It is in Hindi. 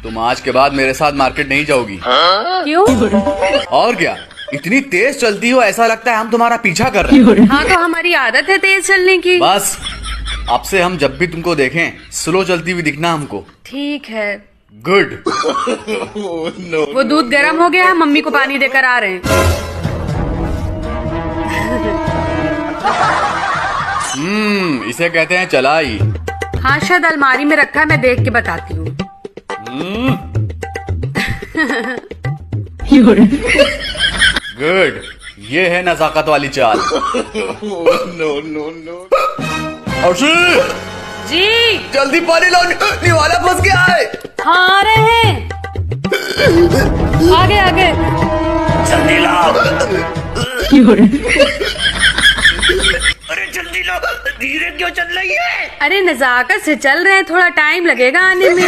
तुम आज के बाद मेरे साथ मार्केट नहीं जाओगी। क्यों? और क्या, इतनी तेज चलती हो ऐसा लगता है हम तुम्हारा पीछा कर रहे हैं। हाँ तो हमारी आदत है तेज चलने की। बस अब से हम जब भी तुमको देखें स्लो चलती हुई दिखना हमको। ठीक है। गुड। वो दूध गर्म हो गया है, मम्मी को पानी देकर आ रहे हैं। इसे कहते हैं चलाई। हाँ शायद अलमारी में रखा है, मैं देख के बताती हूँ। गुड, ये है नजाकत वाली चाल। अर्शी, जी जल्दी पानी लाओ, निवाला फंस गया है। हाँ आ रहे हैं। आगे आगे। जल्दी लाओ। अरे जल्दी लाओ, धीरे क्यों चल रही है? अरे नजाकत से चल रहे हैं, थोड़ा टाइम लगेगा आने में।